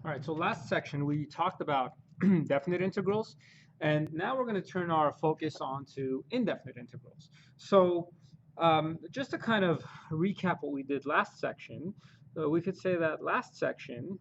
All right, so last section we talked about definite integrals, and now we're going to turn our focus on to indefinite integrals. So just to kind of recap what we did last section, we could say that last section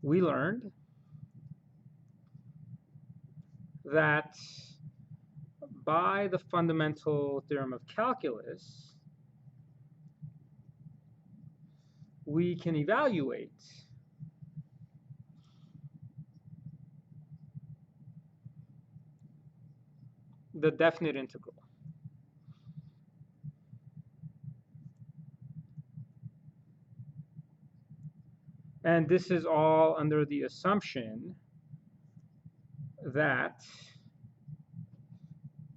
we learned that by the fundamental theorem of calculus, we can evaluate the definite integral. And this is all under the assumption that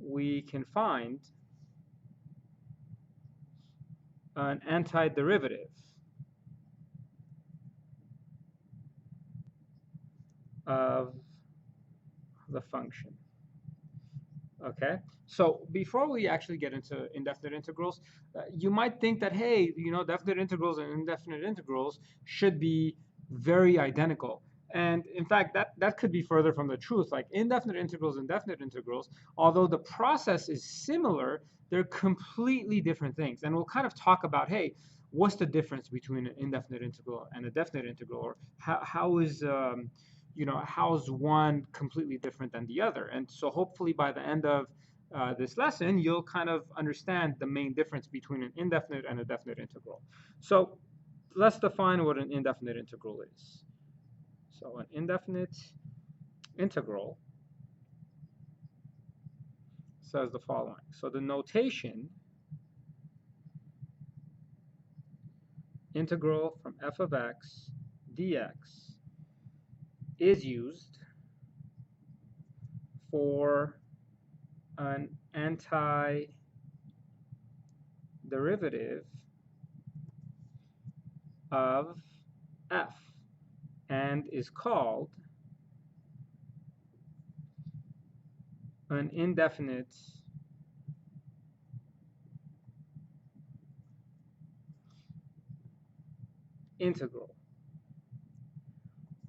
we can find an antiderivative of the function. Okay, so before we actually get into indefinite integrals, you might think that, hey, definite integrals and indefinite integrals should be very identical. And in fact, that could be further from the truth. Like indefinite integrals and definite integrals, although the process is similar, they're completely different things. And we'll kind of talk about, hey, what's the difference between an indefinite integral and a definite integral, or how's one completely different than the other? And so hopefully by the end of this lesson, you'll kind of understand the main difference between an indefinite and a definite integral. So let's define what an indefinite integral is. So an indefinite integral says the following. So the notation integral from f of x dx is used for an antiderivative of f and is called an indefinite integral.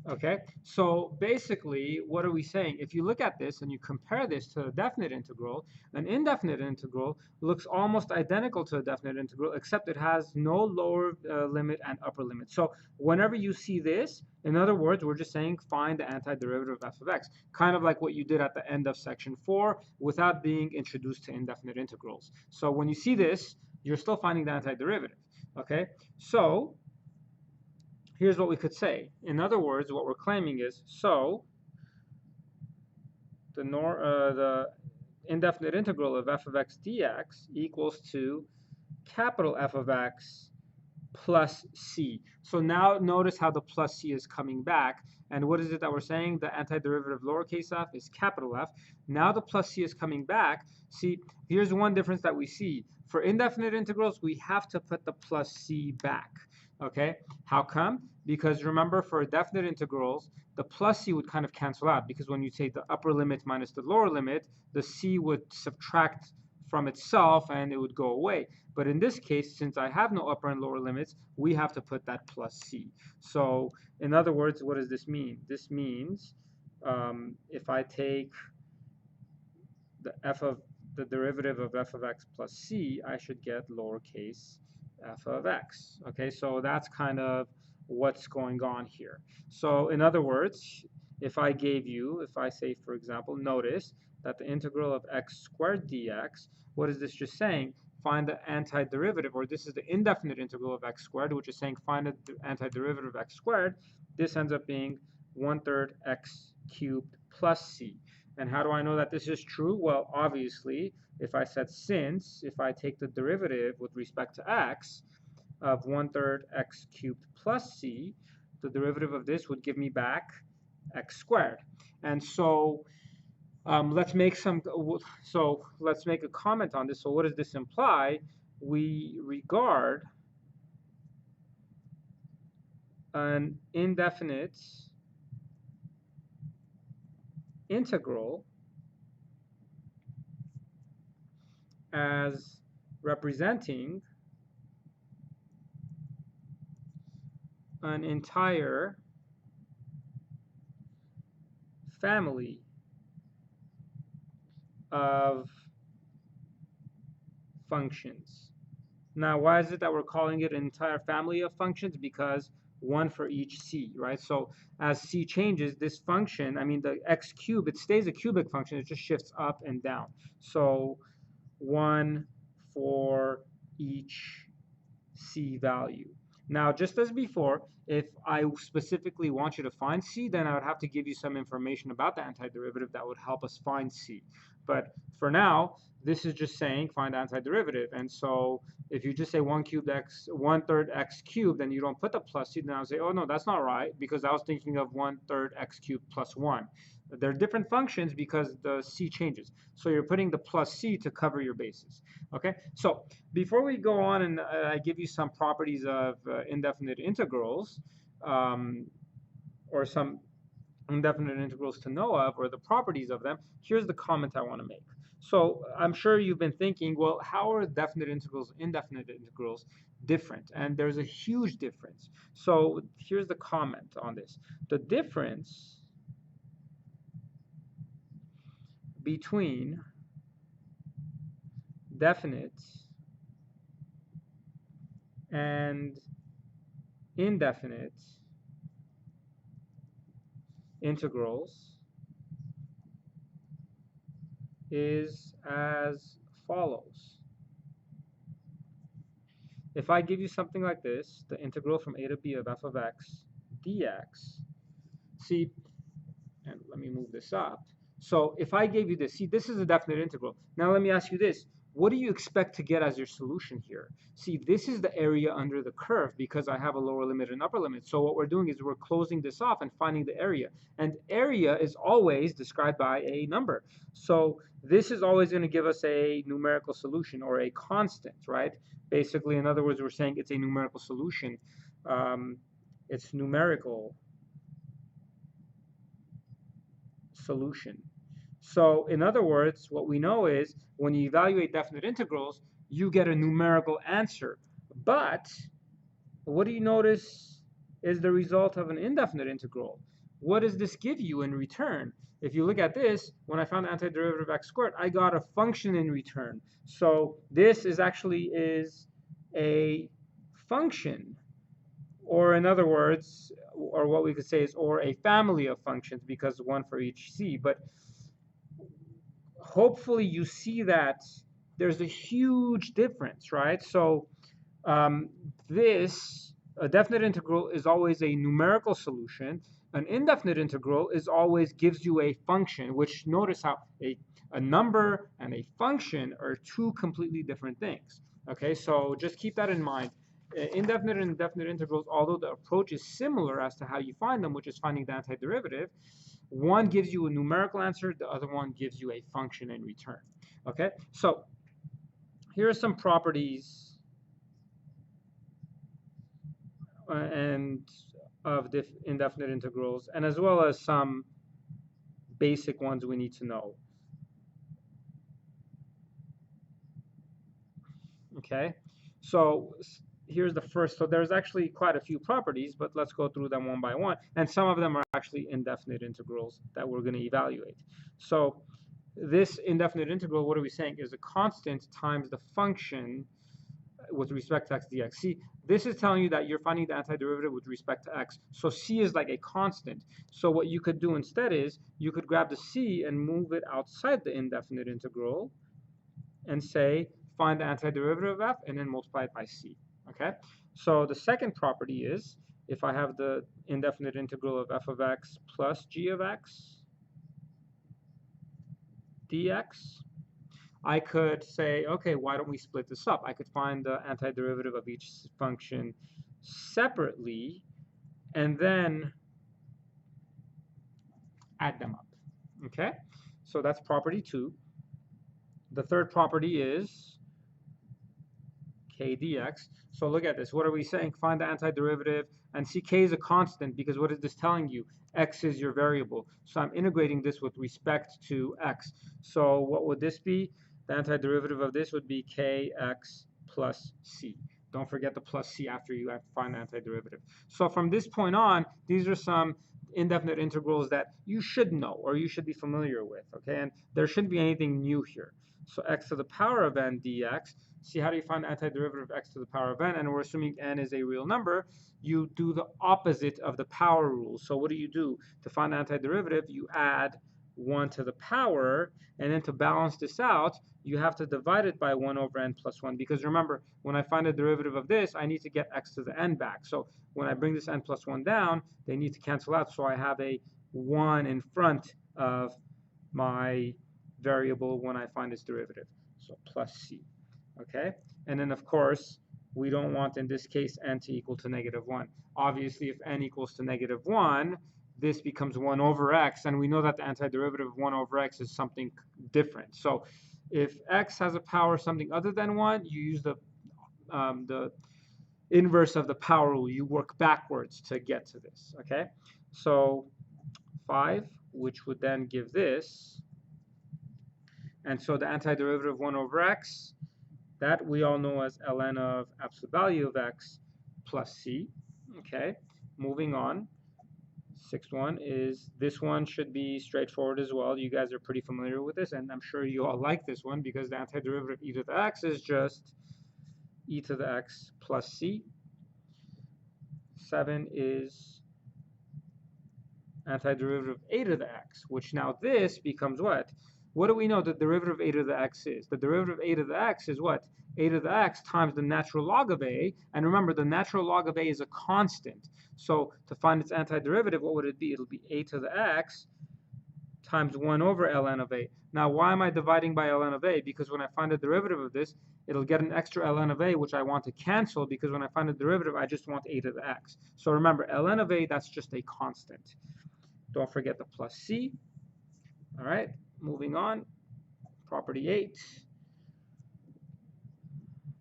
Okay, so basically, what are we saying? If you look at this and you compare this to a definite integral, an indefinite integral looks almost identical to a definite integral, except it has no lower limit and upper limit. So whenever you see this, in other words, we're just saying find the antiderivative of f of x, kind of like what you did at the end of section 4 without being introduced to indefinite integrals. So when you see this, you're still finding the antiderivative. Okay, so here's what we could say. In other words, what we're claiming is, so the indefinite integral of f of x dx equals to capital F of x plus c. So now notice how the plus c is coming back. And what is it that we're saying? The antiderivative of lowercase f is capital F. Now the plus c is coming back. See, here's one difference that we see. For indefinite integrals, we have to put the plus c back. Okay, how come? Because remember, for definite integrals, the plus c would kind of cancel out, because when you take the upper limit minus the lower limit, the c would subtract from itself and it would go away. But in this case, since I have no upper and lower limits, we have to put that plus c. So in other words, what does this mean? This means if I take the derivative of f of x plus c, I should get lowercase f of x. Okay, so that's kind of what's going on here. So in other words, if I say, for example, notice that the integral of x squared dx, what is this just saying? Find the antiderivative, or this is the indefinite integral of x squared, which is saying find the antiderivative of x squared. This ends up being 1/3 x cubed plus c. And how do I know that this is true? Well, obviously, if I said since, if I take the derivative with respect to x of 1/3 x cubed plus c, the derivative of this would give me back x squared. And so let's make a comment on this. So what does this imply? We regard an indefinite integral as representing an entire family of functions. Now, why is it that we're calling it an entire family of functions? Because one for each c, right? So as c changes, this function, I mean the x cubed, it stays a cubic function, it just shifts up and down. So one for each c value. Now, just as before, if I specifically want you to find c, then I would have to give you some information about the antiderivative that would help us find c. But for now, this is just saying find antiderivative. And so if you just say 1 cubed x, 1/3 x cubed, and you don't put the plus c, then I'll say, oh no, that's not right, because I was thinking of 1/3 x cubed plus 1. They're different functions because the c changes. So you're putting the plus c to cover your bases. Okay, so before we go on and I give you some properties of indefinite integrals, or some indefinite integrals to know of, or the properties of them, here's the comment I want to make. So I'm sure you've been thinking, well, how are definite integrals, indefinite integrals different? And there's a huge difference. So here's the comment on this. The difference between definite and indefinite integrals is as follows. If I give you something like this, the integral from a to b of f of x dx, see, and let me move this up. So if I gave you this, see, this is a definite integral. Now let me ask you this. What do you expect to get as your solution here? See, this is the area under the curve because I have a lower limit and upper limit. So what we're doing is we're closing this off and finding the area. And area is always described by a number. So this is always going to give us a numerical solution or a constant, right? Basically, in other words, we're saying it's a numerical solution. It's numerical solution. So in other words, what we know is when you evaluate definite integrals, you get a numerical answer. But what do you notice is the result of an indefinite integral? What does this give you in return? If you look at this, when I found the antiderivative of x squared, I got a function in return. So this is actually a function, or in other words, or what we could say is, or a family of functions, because one for each c. But hopefully you see that there's a huge difference, right? So um, a definite integral is always a numerical solution. An indefinite integral is always gives you a function, which notice how a number and a function are two completely different things. Okay, so just keep that in mind. Indefinite and definite integrals, although the approach is similar as to how you find them, which is finding the antiderivative, one gives you a numerical answer, the other one gives you a function in return. Okay, so here are some properties and of indefinite integrals, and as well as some basic ones we need to know. Okay, so here's the first. So there's actually quite a few properties, but let's go through them one by one. And some of them are actually indefinite integrals that we're going to evaluate. So this indefinite integral, what are we saying, is a constant times the function with respect to x dx. See, this is telling you that you're finding the antiderivative with respect to x. So c is like a constant. So what you could do instead is you could grab the c and move it outside the indefinite integral and say find the antiderivative of f and then multiply it by c. Okay? So the second property is if I have the indefinite integral of f of x plus g of x dx, I could say, okay, why don't we split this up? I could find the antiderivative of each function separately and then add them up. Okay? So that's property 2. The third property is k dx. So look at this. What are we saying? Find the antiderivative. And see, k is a constant because what is this telling you? X is your variable. So I'm integrating this with respect to x. So what would this be? The antiderivative of this would be kx plus c. Don't forget the plus c after you find the antiderivative. So from this point on, these are some indefinite integrals that you should know or you should be familiar with, okay? And there shouldn't be anything new here. So x to the power of n dx, see how do you find the antiderivative of x to the power of n? And we're assuming n is a real number. You do the opposite of the power rule. So what do? To find the antiderivative, you add 1 to the power, and then to balance this out, you have to divide it by 1 over n plus 1, because remember, when I find the derivative of this, I need to get x to the n back. So when I bring this n plus 1 down, they need to cancel out, so I have a 1 in front of my variable when I find its derivative. So plus c, okay? And then, of course, we don't want, in this case, n to equal to negative 1. Obviously, if n equals to negative 1, this becomes 1 over x, and we know that the antiderivative of 1 over x is something different. So if x has a power something other than 1, you use the inverse of the power rule. You work backwards to get to this, okay? So 5, which would then give this, and so the antiderivative of 1 over x, that we all know as ln of absolute value of x plus c, okay? Moving on. Sixth one is, this one should be straightforward as well. You guys are pretty familiar with this, and I'm sure you all like this one because the antiderivative of e to the x is just e to the x plus c. 7 is antiderivative of a to the x, which now this becomes what? What do we know the derivative of a to the x is? The derivative of a to the x is what? A to the x times the natural log of a. And remember, the natural log of a is a constant. So to find its antiderivative, what would it be? It'll be a to the x times 1 over ln of a. Now, why am I dividing by ln of a? Because when I find the derivative of this, it'll get an extra ln of a, which I want to cancel, because when I find the derivative, I just want a to the x. So remember, ln of a, that's just a constant. Don't forget the plus c. All right, moving on. Property 8.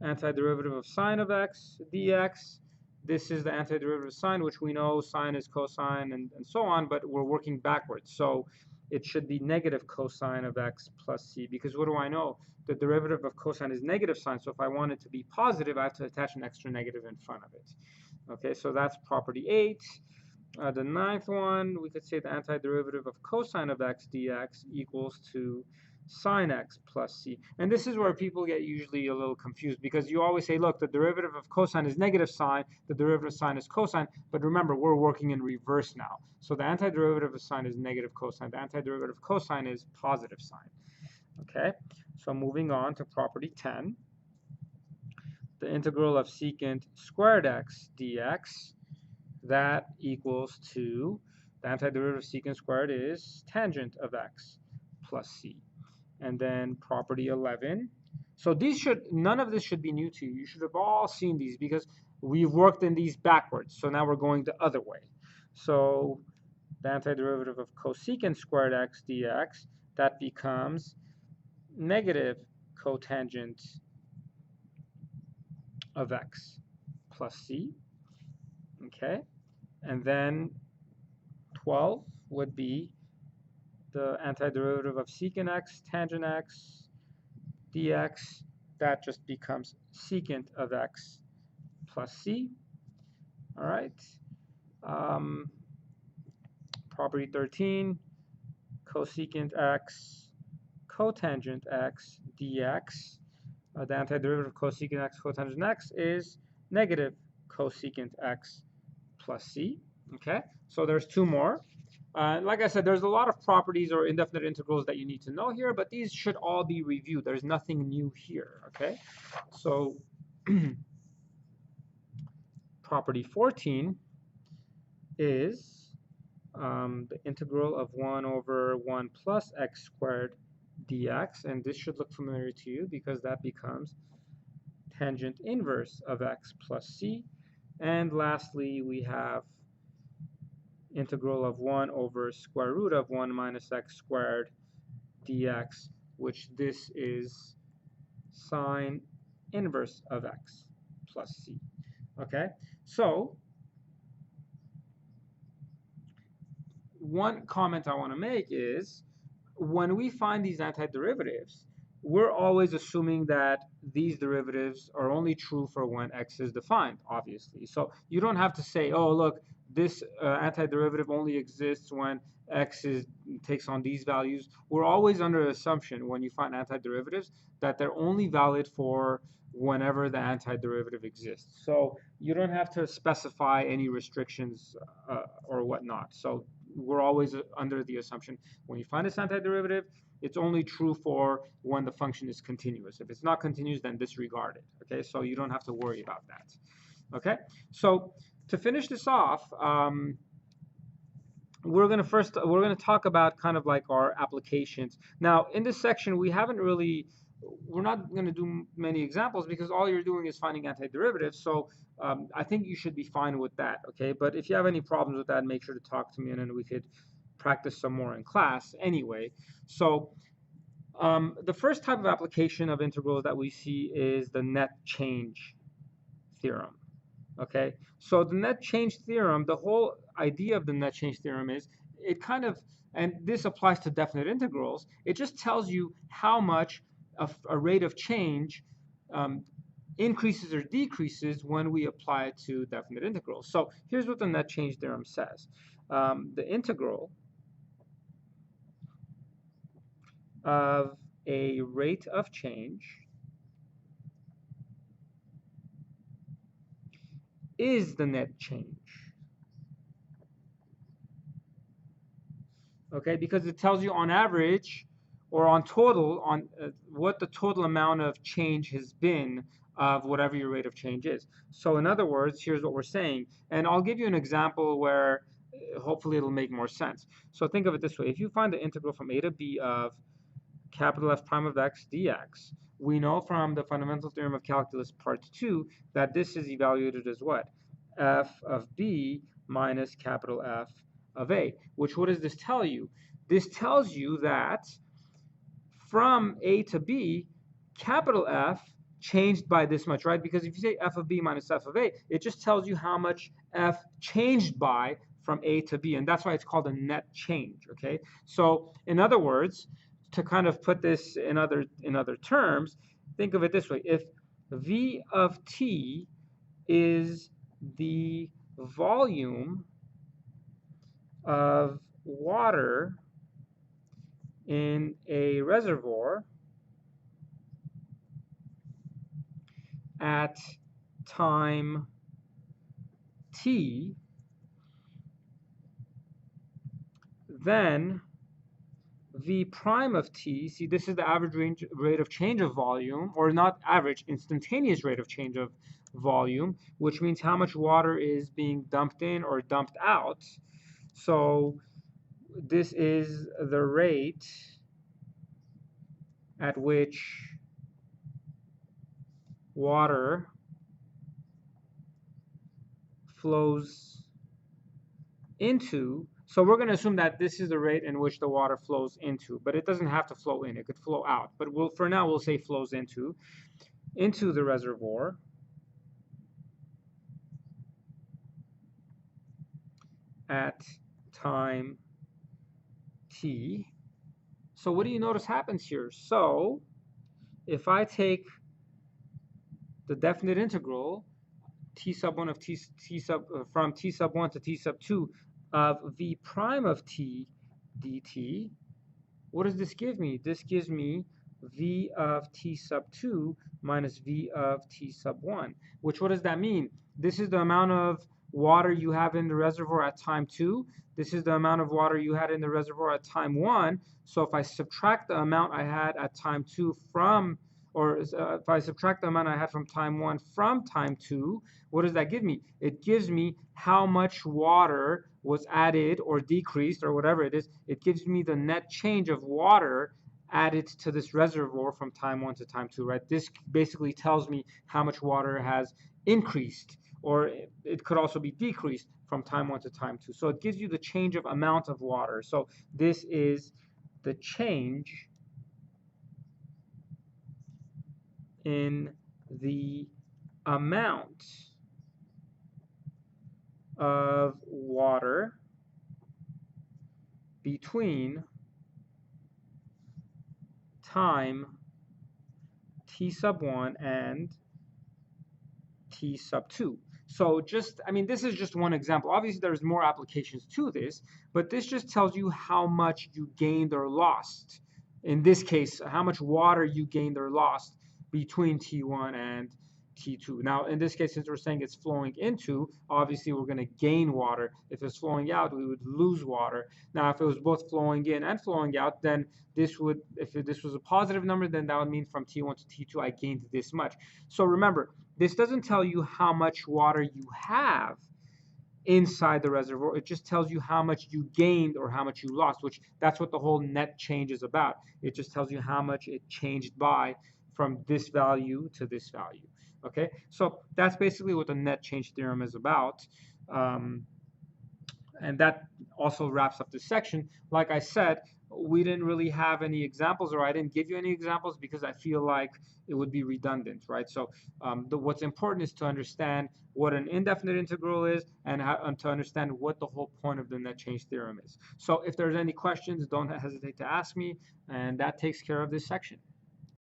Antiderivative of sine of x dx. This is the antiderivative of sine, which we know sine is cosine and so on, but we're working backwards. So it should be negative cosine of x plus c, because what do I know? The derivative of cosine is negative sine, so if I want it to be positive, I have to attach an extra negative in front of it. Okay, so that's property 8. The ninth one, we could say the antiderivative of cosine of x dx equals to sine x plus c. And this is where people get usually a little confused, because you always say, look, the derivative of cosine is negative sine, the derivative of sine is cosine, but remember, we're working in reverse now. So the antiderivative of sine is negative cosine, the antiderivative of cosine is positive sine. Okay, so moving on to property 10. The integral of secant squared x dx, that equals to, the antiderivative of secant squared is tangent of x plus c. And then property 11. So these should, none of this should be new to you. You should have all seen these because we've worked in these backwards. So now we're going the other way. So the antiderivative of cosecant squared x dx, that becomes negative cotangent of x plus c. Okay. And then 12 would be the antiderivative of secant x tangent x dx. That just becomes secant of x plus c. All right. Property 13, cosecant x cotangent x dx. The antiderivative of cosecant x cotangent x is negative cosecant x plus c. Okay, so there's two more. Like I said, there's a lot of properties or indefinite integrals that you need to know here, but these should all be reviewed. There's nothing new here, okay? So property 14 is the integral of 1 over 1 plus x squared dx, and this should look familiar to you because that becomes tangent inverse of x plus c. And lastly, we have integral of 1 over square root of 1 minus x squared dx, which this is sine inverse of x plus c. Okay, so one comment I want to make is when we find these antiderivatives, we're always assuming that these derivatives are only true for when x is defined, obviously. So you don't have to say, oh, look, this antiderivative only exists when x takes on these values. We're always under the assumption when you find antiderivatives that they're only valid for whenever the antiderivative exists. So you don't have to specify any restrictions or whatnot. So we're always under the assumption when you find this antiderivative, it's only true for when the function is continuous. If it's not continuous, then disregard it. Okay, so you don't have to worry about that. Okay, so to finish this off, we're gonna talk about kind of like our applications. Now, in this section, we're not gonna do many examples because all you're doing is finding antiderivatives. So I think you should be fine with that. Okay, but if you have any problems with that, make sure to talk to me, and then we could practice some more in class anyway. So the first type of application of integrals that we see is the net change theorem. Okay, so the net change theorem, the whole idea of the net change theorem is it kind of, and this applies to definite integrals, it just tells you how much a rate of change increases or decreases when we apply it to definite integrals. So here's what the net change theorem says. The integral of a rate of change is the net change. Okay, because it tells you on average or on total on what the total amount of change has been of whatever your rate of change is. So in other words, here's what we're saying, and I'll give you an example where hopefully it'll make more sense. So think of it this way: if you find the integral from a to b of capital F prime of x dx, we know from the fundamental theorem of calculus part 2 that this is evaluated as what? F of b minus capital F of a, which what does this tell you? This tells you that from a to b, capital F changed by this much, right? Because if you say f of b minus f of a, it just tells you how much f changed by from a to b, and that's why it's called a net change, okay? So in other words, to kind of put this in other terms, think of it this way: if v of t is the volume of water in a reservoir at time t, then v prime of t, see, this is the average rate of change of volume, or not average, instantaneous rate of change of volume, which means how much water is being dumped in or dumped out. So this is the rate at which water flows into. So we're going to assume that this is the rate in which the water flows into, but it doesn't have to flow in. It could flow out. But for now, we'll say flows into the reservoir at time t. So what do you notice happens here? So if I take the definite integral t sub 1 of t sub from t sub 1 to t sub 2 of v prime of t dt, what does this give me? This gives me v of t sub 2 minus v of t sub 1, which what does that mean? This is the amount of water you have in the reservoir at time 2. This is the amount of water you had in the reservoir at time 1. So if I subtract the amount I had at time 2 from, or if I subtract the amount I had from time 1 from time 2, what does that give me? It gives me how much water was added or decreased or whatever it is. It gives me the net change of water added to this reservoir from time 1 to time 2, right? This basically tells me how much water has increased, or it could also be decreased from time 1 to time 2. So it gives you the change of amount of water. So this is the change in the amount of water between time t sub 1 and t sub 2. So just, I mean, this is just one example. Obviously, there's more applications to this, but this just tells you how much you gained or lost. In this case, how much water you gained or lost between T1 and T2. Now, in this case, since we're saying it's flowing into, obviously we're going to gain water. If it's flowing out, we would lose water. Now, if it was both flowing in and flowing out, then this would, if this was a positive number, then that would mean from T1 to T2, I gained this much. So remember, this doesn't tell you how much water you have inside the reservoir. It just tells you how much you gained or how much you lost, which that's what the whole net change is about. It just tells you how much it changed by from this value to this value. Okay, so that's basically what the net change theorem is about. And that also wraps up this section. Like I said, we didn't really have any examples, or I didn't give you any examples because I feel like it would be redundant, right? So what's important is to understand what an indefinite integral is and to understand what the whole point of the net change theorem is. So if there's any questions, don't hesitate to ask me, and that takes care of this section.